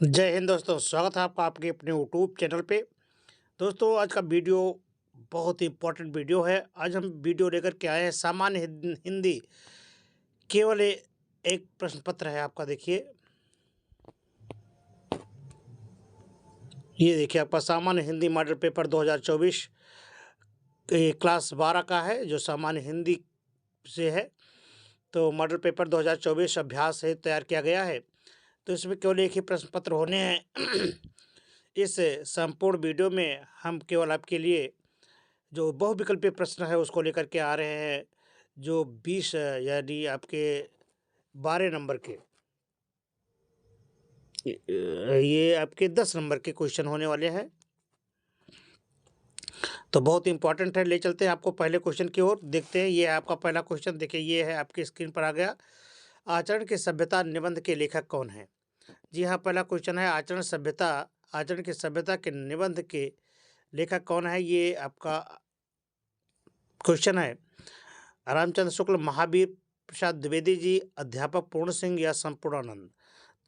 जय हिंद दोस्तों, स्वागत है आपका आपके अपने यूट्यूब चैनल पे। दोस्तों, आज का वीडियो बहुत ही इम्पोर्टेंट वीडियो है। आज हम वीडियो लेकर के आए हैं सामान्य हिंदी। केवल एक प्रश्न पत्र है आपका। देखिए, ये देखिए आपका सामान्य हिंदी मॉडल पेपर 2024 ये क्लास 12 का है, जो सामान्य हिंदी से है। तो मॉडल पेपर 2024 अभ्यास से तैयार किया गया है। तो इसमें केवल एक ही प्रश्न पत्र होने हैं। इस संपूर्ण वीडियो में हम केवल आपके लिए जो बहुविकल्पीय प्रश्न है उसको लेकर के आ रहे हैं, जो 20 यानी आपके 12 नंबर के ये आपके 10 नंबर के क्वेश्चन होने वाले हैं। तो बहुत इंपॉर्टेंट है। ले चलते हैं आपको पहले क्वेश्चन की ओर। देखते हैं, ये है आपका पहला क्वेश्चन। देखिए, ये है आपकी स्क्रीन पर आ गया। आचरण की सभ्यता निबंध के लेखक कौन है? जी हाँ, पहला क्वेश्चन है आचरण की सभ्यता के निबंध के लेखक कौन है? ये आपका क्वेश्चन है। रामचंद्र शुक्ल, महावीर प्रसाद द्विवेदी जी, अध्यापक पूर्ण सिंह या संपूर्णानंद?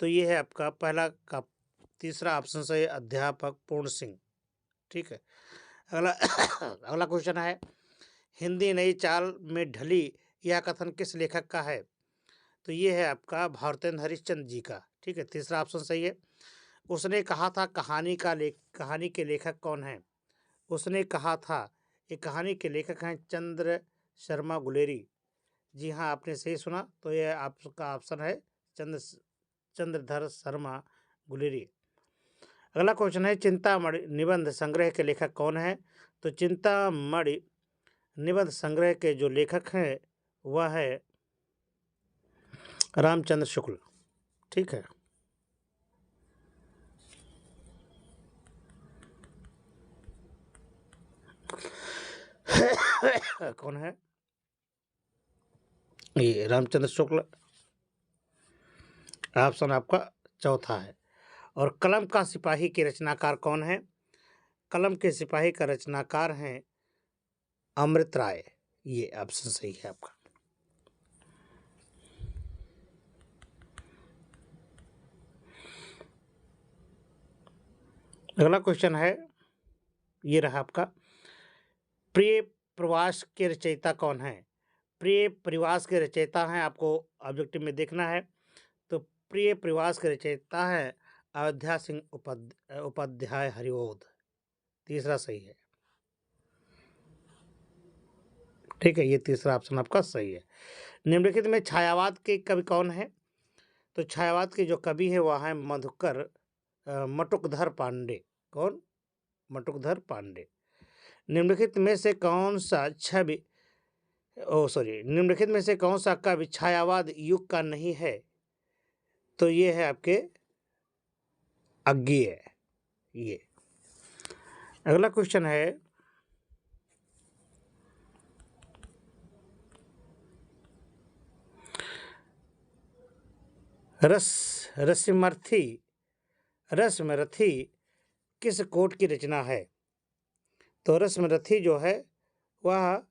तो ये है आपका पहला का तीसरा ऑप्शन से अध्यापक पूर्ण सिंह। ठीक है। अगला अगला क्वेश्चन है, हिंदी नई चाल में ढली यह कथन किस लेखक का है? तो ये है आपका भारतेंद्र हरिश्चंद्र जी का। ठीक है, तीसरा ऑप्शन सही है। उसने कहा था कहानी के लेखक कौन है? उसने कहा था, ये कहानी के लेखक हैं चंद्र शर्मा गुलेरी। जी हाँ, आपने सही सुना। तो ये आपका ऑप्शन है चंद्रधर शर्मा गुलेरी। अगला क्वेश्चन है, चिंतामणि निबंध संग्रह के लेखक कौन है? तो चिंतामणि निबंध संग्रह के जो लेखक हैं वह है रामचंद्र शुक्ल। ठीक है। कौन है? ये रामचंद्र शुक्ल। ऑप्शन आपका चौथा है। और कलम का सिपाही के रचनाकार कौन है? कलम के सिपाही का रचनाकार हैं अमृत राय। ये ऑप्शन सही है आपका। अगला क्वेश्चन है, ये रहा आपका, प्रिय प्रवास के रचयिता कौन है? प्रिय प्रवास के रचयिता हैं, आपको ऑब्जेक्टिव में देखना है। तो प्रिय प्रवास के रचयिता है अयोध्या सिंह उपाध्याय हरिओध। तीसरा सही है। ठीक है, ये तीसरा ऑप्शन आपका सही है। निम्नलिखित में छायावाद के कवि कौन है? तो छायावाद के जो कवि है वह है मटुकधर पांडे। कौन? मटुकधर पांडे। निम्नलिखित में से कौन सा निम्नलिखित में से कौन सा कवि छायावाद युग का नहीं है? तो ये है आपके अज्ञेय। ये अगला क्वेश्चन है, रसमरथी किस कोट की रचना है? तो रसमरथी जो है वह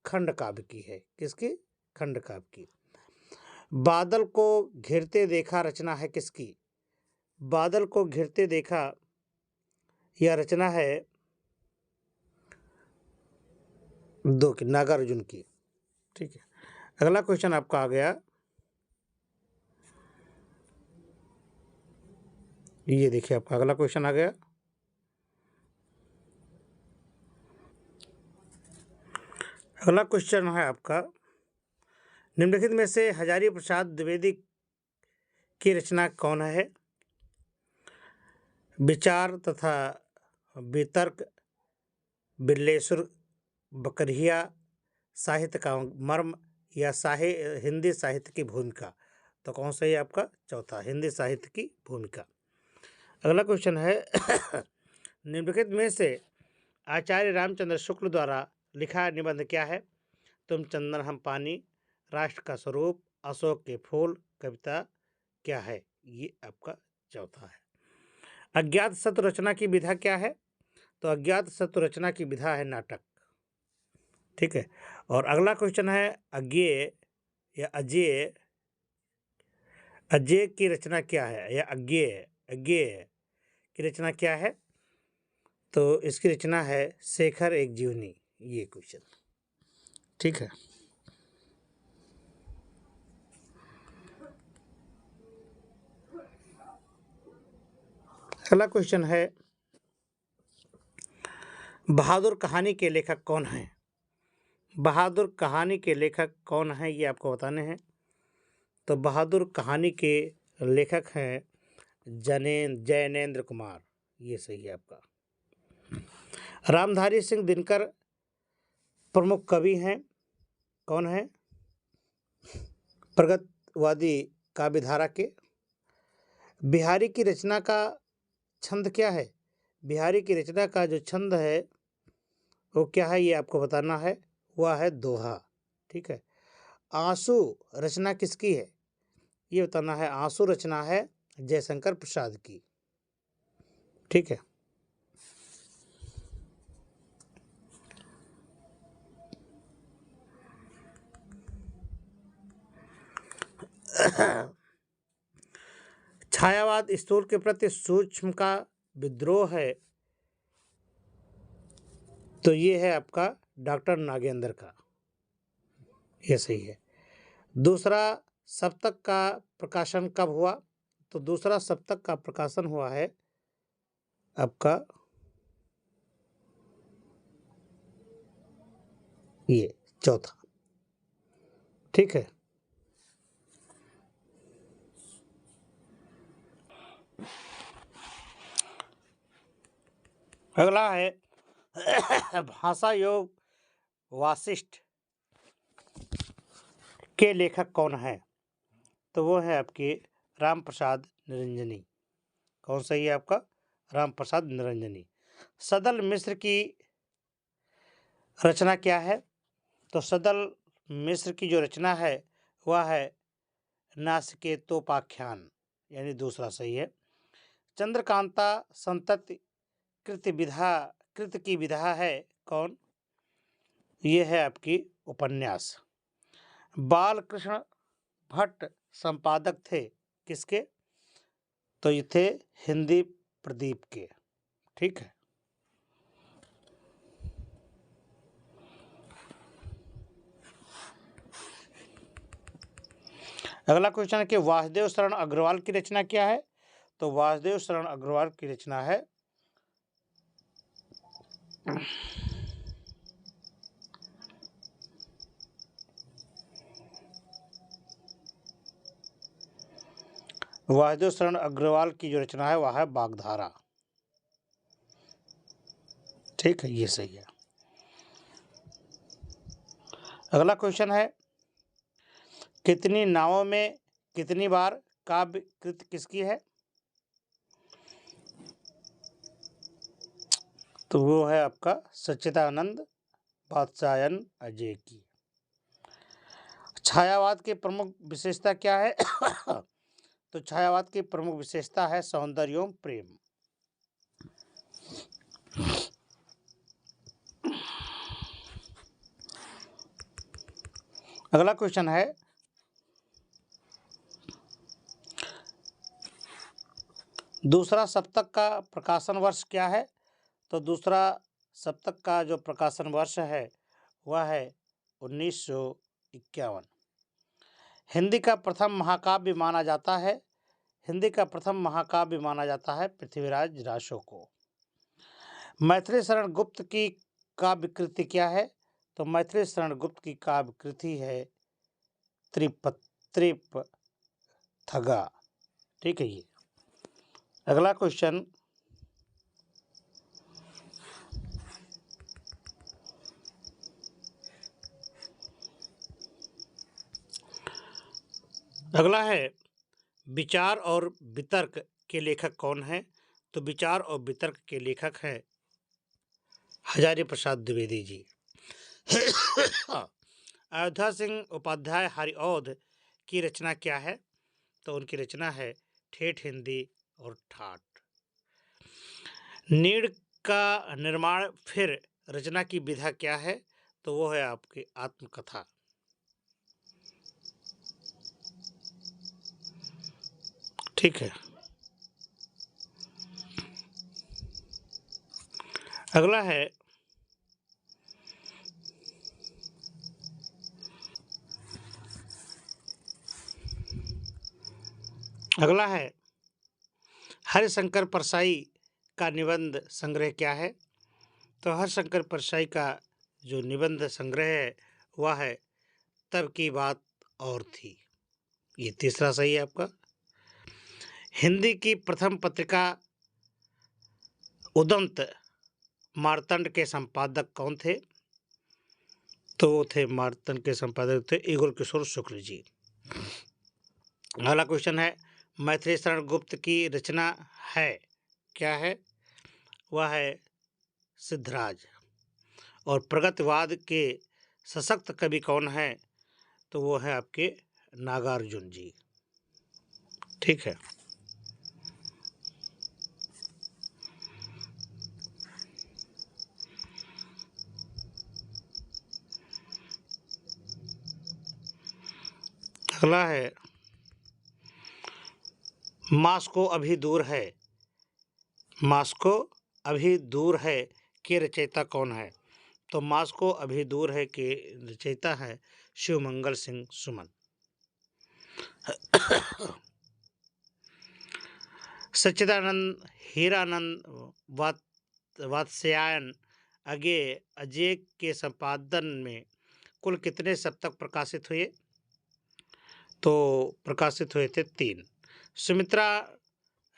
खंड काव्य की है। किसकी? खंड काव्य की। बादल को घिरते देखा रचना है किसकी? बादल को घिरते देखा यह रचना है नागार्जुन की। ठीक है। अगला क्वेश्चन आपका आ गया, ये देखिए आपका अगला क्वेश्चन आ गया। अगला क्वेश्चन है आपका, निम्नलिखित में से हजारी प्रसाद द्विवेदी की रचना कौन है? विचार तथा वितर्क, बिल्लेश्वर बकरिया, साहित्य का मर्म या हिंदी साहित्य की भूमिका? तो कौन सा है आपका? चौथा, हिंदी साहित्य की भूमिका। अगला क्वेश्चन है, निम्नलिखित में से आचार्य रामचंद्र शुक्ल द्वारा लिखा निबंध क्या है? तुम चंदन हम पानी, राष्ट्र का स्वरूप, अशोक के फूल, कविता क्या है? ये आपका चौथा है। अज्ञात सत्व रचना की विधा क्या है? तो अज्ञात सत्व रचना की विधा है नाटक। ठीक है। और अगला क्वेश्चन है, अज्ञेय या अजेय की रचना क्या है? या अज्ञेय अज्ञेय की रचना क्या है? तो इसकी रचना है शेखर एक जीवनी। ये क्वेश्चन ठीक है। अगला क्वेश्चन है, बहादुर कहानी के लेखक कौन हैं? बहादुर कहानी के लेखक कौन हैं ये आपको बताने हैं। तो बहादुर कहानी के लेखक हैं जैनेंद्र कुमार। ये सही है आपका। रामधारी सिंह दिनकर प्रमुख कवि हैं। कौन है? प्रगतवादी काव्यधारा के। बिहारी की रचना का छंद क्या है? बिहारी की रचना का जो छंद है वो क्या है ये आपको बताना है। वह है दोहा। ठीक है। आंसू रचना किसकी है ये बताना है। आंसू रचना है जयशंकर प्रसाद की। ठीक है। छायावाद स्थूल के प्रति सूक्ष्म का विद्रोह है। तो ये है आपका डॉक्टर नागेंद्र का। ये सही है। दूसरा सप्तक का प्रकाशन कब हुआ? तो दूसरा सप्तक का प्रकाशन हुआ है आपका ये चौथा। ठीक है। अगला है भाषा योग वासिष्ठ के लेखक कौन है? तो वो है आपके राम प्रसाद निरंजनी। कौन सही है आपका? राम प्रसाद निरंजनी। सदल मिश्र की रचना क्या है? तो सदल मिश्र की जो रचना है वह है नासिकेतोपाख्यान, यानी दूसरा सही है। चंद्रकांता संतति कृत की विधा है कौन? ये है आपकी उपन्यास। बालकृष्ण भट्ट संपादक थे किसके? तो ये थे हिंदी प्रदीप के। ठीक है। अगला क्वेश्चन है कि वासुदेव शरण अग्रवाल की रचना क्या है? तो वासुदेव शरण अग्रवाल की रचना है वासुदेव शरण अग्रवाल की जो रचना है वह है वाग्धारा। ठीक है, ये सही है। अगला क्वेश्चन है, कितनी नावों में कितनी बार काव्य कृत किसकी है? तो वो है आपका सच्चिदानंद बादशाहन अजय की। छायावाद की प्रमुख विशेषता क्या है? तो छायावाद की प्रमुख विशेषता है सौंदर्य एवं प्रेम। अगला क्वेश्चन है, दूसरा सप्तक का प्रकाशन वर्ष क्या है? तो दूसरा सप्तक का जो प्रकाशन वर्ष है वह है 1951। हिंदी का प्रथम महाकाव्य माना जाता है। हिंदी का प्रथम महाकाव्य माना जाता है पृथ्वीराज रासो को। मैथिली शरण गुप्त की काव्य कृति क्या है? तो मैथिली शरण गुप्त की काव्य कृति है त्रिपथगा। ठीक है। ये अगला क्वेश्चन, अगला है विचार और वितर्क के लेखक कौन है? तो विचार और वितर्क के लेखक हैं हजारी प्रसाद द्विवेदी जी। अयोध्या सिंह उपाध्याय हरिऔध की रचना क्या है? तो उनकी रचना है ठेठ हिंदी और ठाठ। नीड़ का निर्माण फिर रचना की विधा क्या है? तो वो है आपकी आत्मकथा। ठीक है। अगला है हरिशंकर परसाई का निबंध संग्रह क्या है? तो हरिशंकर परसाई का जो निबंध संग्रह है वह है तब की बात और थी। ये तीसरा सही है आपका। हिंदी की प्रथम पत्रिका उदंत मार्तंड के संपादक कौन थे? तो वो थे मार्तंड के संपादक थे ईगोर किशोर शुक्ल जी। अगला क्वेश्चन है मैथिली शरण गुप्त की रचना है क्या है? वह है सिद्धराज। और प्रगतिवाद के सशक्त कवि कौन है? तो वो है आपके नागार्जुन जी। ठीक है। अगला है मास्को अभी दूर है, मास्को अभी दूर है के रचयिता कौन है? तो मास्को अभी दूर है के रचयिता है शिवमंगल सिंह सुमन। सच्चिदानंद हीरानंद वात्स्यायन अजय के संपादन में कुल कितने सप्तक प्रकाशित हुए? तो प्रकाशित हुए थे 3। सुमित्रा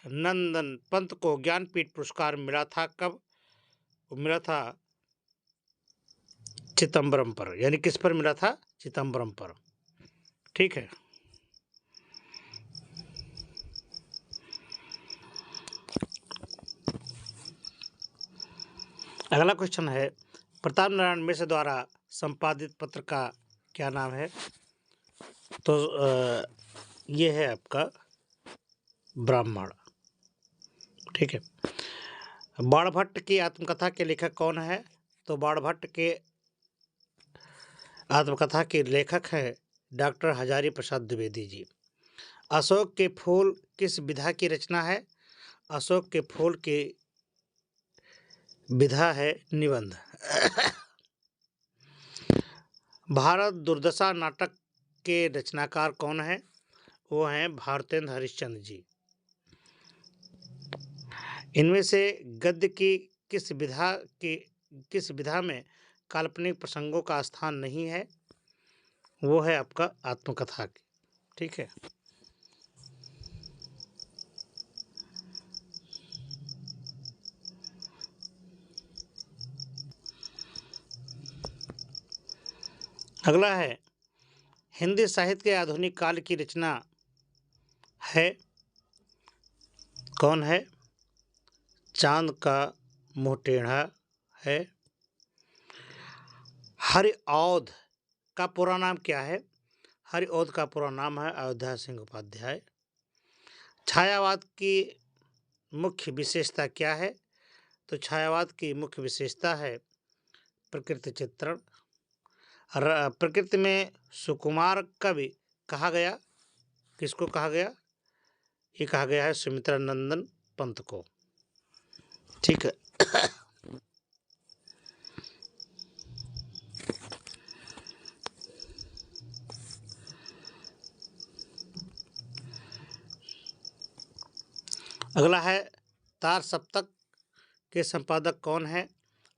नंदन पंत को ज्ञानपीठ पुरस्कार मिला था कब? मिला था चिदम्बरम पर, यानी किस पर मिला था? चिदम्बरम पर। ठीक है। अगला क्वेश्चन है प्रताप नारायण मिश्र द्वारा संपादित पत्र का क्या नाम है? तो ये है आपका ब्राह्मण। ठीक है। बाणभट्ट की आत्मकथा के लेखक कौन है? तो बाणभट्ट के आत्मकथा के लेखक हैं डॉक्टर हजारी प्रसाद द्विवेदी जी। अशोक के फूल किस विधा की रचना है? अशोक के फूल की विधा है निबंध। भारत दुर्दशा नाटक के रचनाकार कौन है? वो हैं भारतेंद्र हरिश्चंद्र जी। इनमें से गद्य की किस विधा में काल्पनिक प्रसंगों का स्थान नहीं है? वो है आपका आत्मकथा की। ठीक है। अगला है हिंदी साहित्य के आधुनिक काल की रचना है कौन है? चांद का मुंह टेढ़ा है। हरिऔध का पूरा नाम क्या है? हरिऔध का पूरा नाम है अयोध्या सिंह उपाध्याय। छायावाद की मुख्य विशेषता क्या है? तो छायावाद की मुख्य विशेषता है प्रकृति चित्रण। प्रकृति में सुकुमार कवि कहा गया, किसको कहा गया? ये कहा गया है सुमित्रा नंदन पंत को। ठीक है। अगला है तार सप्तक के संपादक कौन है?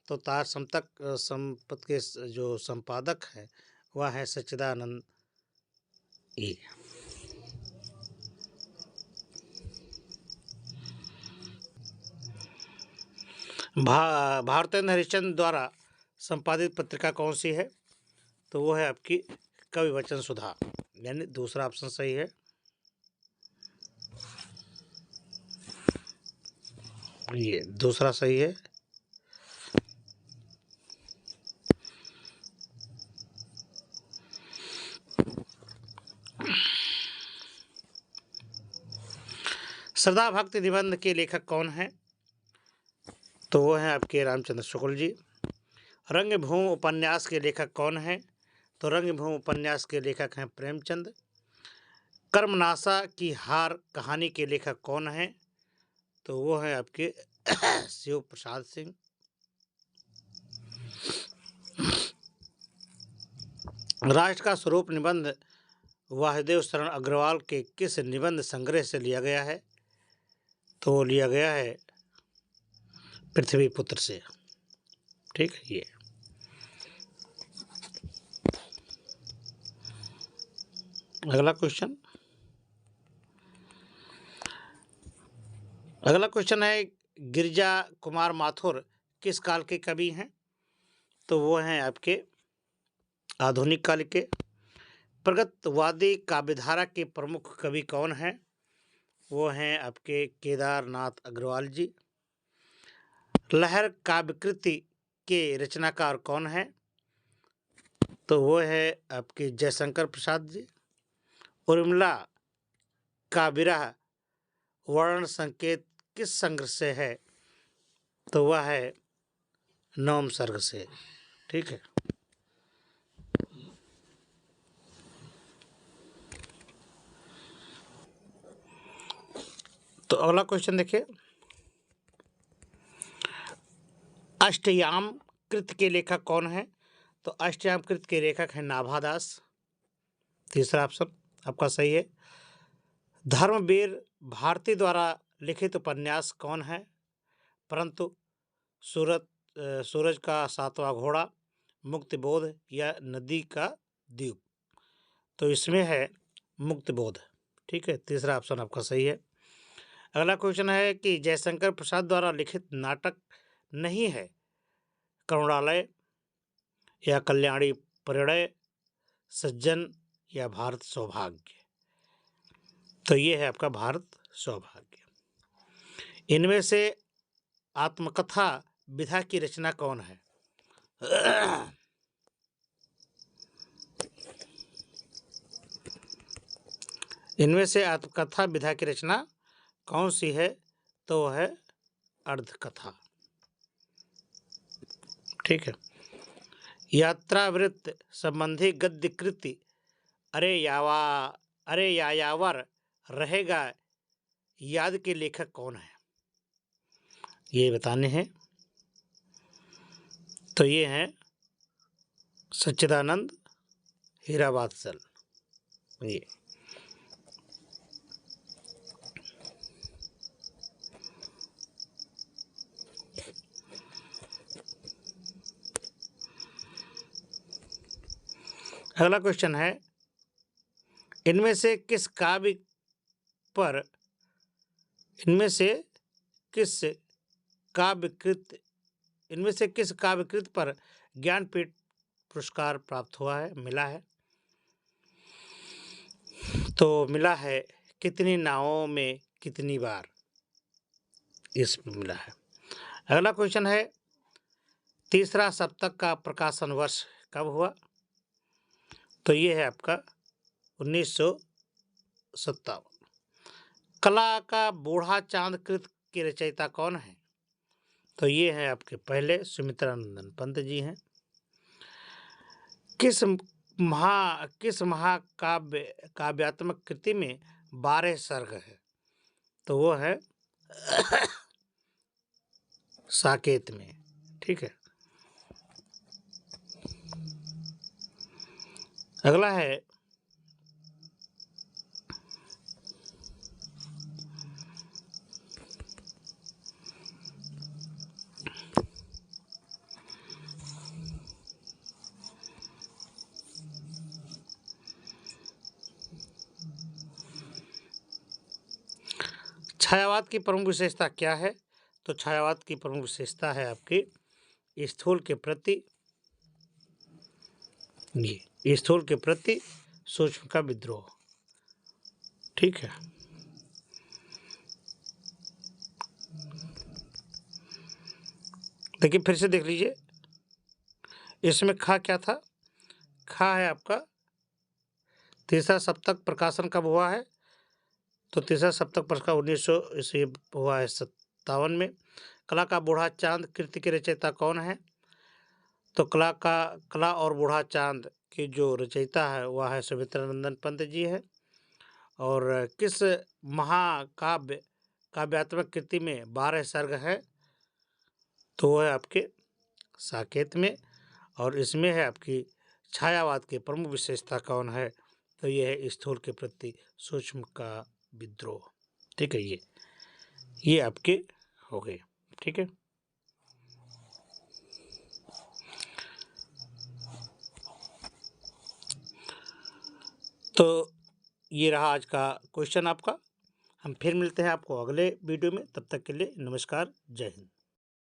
तो तार सप्तक संपत के जो संपादक है वह है सच्चिदानंद ई। भारतेंद्र हरिश्चंद्र द्वारा संपादित पत्रिका कौन सी है? तो वो है आपकी कवि वचन सुधा, यानी दूसरा ऑप्शन सही है। ये दूसरा सही है। श्रद्धा भक्ति निबंध के लेखक कौन है? तो वो हैं आपके रामचंद्र शुक्ल जी। रंगभूमि उपन्यास के लेखक कौन है? तो रंगभूमि उपन्यास के लेखक हैं प्रेमचंद। कर्मनाशा की हार कहानी के लेखक कौन है? तो वो हैं आपके शिव प्रसाद सिंह। राष्ट्र का स्वरूप निबंध वासुदेव शरण अग्रवाल के किस निबंध संग्रह से लिया गया है? तो लिया गया है पृथ्वी पुत्र से। ठीक है। ये अगला क्वेश्चन है, गिरिजा कुमार माथुर किस काल के कवि हैं? तो वो हैं आपके आधुनिक काल के। प्रगतवादी काव्यधारा के प्रमुख कवि कौन हैं? वो हैं आपके केदारनाथ अग्रवाल जी। लहर काव्यकृति के रचनाकार कौन है? तो वो है आपके जयशंकर प्रसाद जी। उर्मिला का विरह वर्ण संकेत किस संग्रह से है? तो वह है नवम सर्ग से। ठीक है। तो अगला क्वेश्चन देखिए, अष्टयाम कृत के लेखक कौन है? तो अष्टयाम कृत के लेखक हैं नाभादास। तीसरा ऑप्शन आपका सही है। धर्मवीर भारती द्वारा लिखित उपन्यास कौन है? परंतु सूरज का सातवां घोड़ा, मुक्तिबोध या नदी का द्वीप? तो इसमें है मुक्तिबोध। ठीक है। तीसरा ऑप्शन आपका सही है। अगला क्वेश्चन है कि जयशंकर प्रसाद द्वारा लिखित नाटक नहीं है करुणालय या कल्याणी परिणय, सज्जन या भारत सौभाग्य? तो ये है आपका भारत सौभाग्य। इनमें से आत्मकथा विधा की रचना कौन है? इनमें से आत्मकथा विधा की रचना कौन सी है? तो वह है अर्धकथा। ठीक है। यात्रावृत्त संबंधी गद्य कृति अरे यायावर रहेगा याद के लेखक कौन है? ये बताने हैं। तो ये हैं सच्चिदानंद हीरावात्सल। ये अगला क्वेश्चन है, इनमें से किस काव्यकृत पर ज्ञानपीठ पुरस्कार प्राप्त हुआ है, मिला है? तो मिला है कितनी नावों में कितनी बार, इसमें मिला है। अगला क्वेश्चन है, तीसरा सप्तक का प्रकाशन वर्ष कब हुआ? तो ये है आपका 1957। कला का बूढ़ा चांद कृत के रचयिता कौन है? तो ये है आपके पहले सुमित्रानंदन पंत जी हैं। किस काव्यात्मक कृति में 12 सर्ग है? तो वो है साकेत में। ठीक है। अगला है, छायावाद की प्रमुख विशेषता क्या है? तो छायावाद की प्रमुख विशेषता है आपकी स्थूल के प्रति सूक्ष्म का विद्रोह। ठीक है। देखिए फिर से देख लीजिए, इसमें खा क्या था? खा है आपका तीसरा सप्तक प्रकाशन कब हुआ है? तो तीसरा सप्तक प्रकाशन 1900 ईस्वी हुआ है 57 में। कला का बूढ़ा चांद कृति के रचयिता कौन है? तो कला और बूढ़ा चांद की जो रचयिता है वह है सुमित्रानंदन पंत जी है। और किस काव्यात्मक कृति में 12 सर्ग है? तो वह है आपके साकेत में, और इसमें है आपकी छायावाद की प्रमुख विशेषता कौन है, तो ये है स्थूल के प्रति सूक्ष्म का विद्रोह। ठीक है, ये आपके हो गए। ठीक है, तो ये रहा आज का क्वेश्चन आपका। हम फिर मिलते हैं आपको अगले वीडियो में, तब तक के लिए नमस्कार, जय हिंद।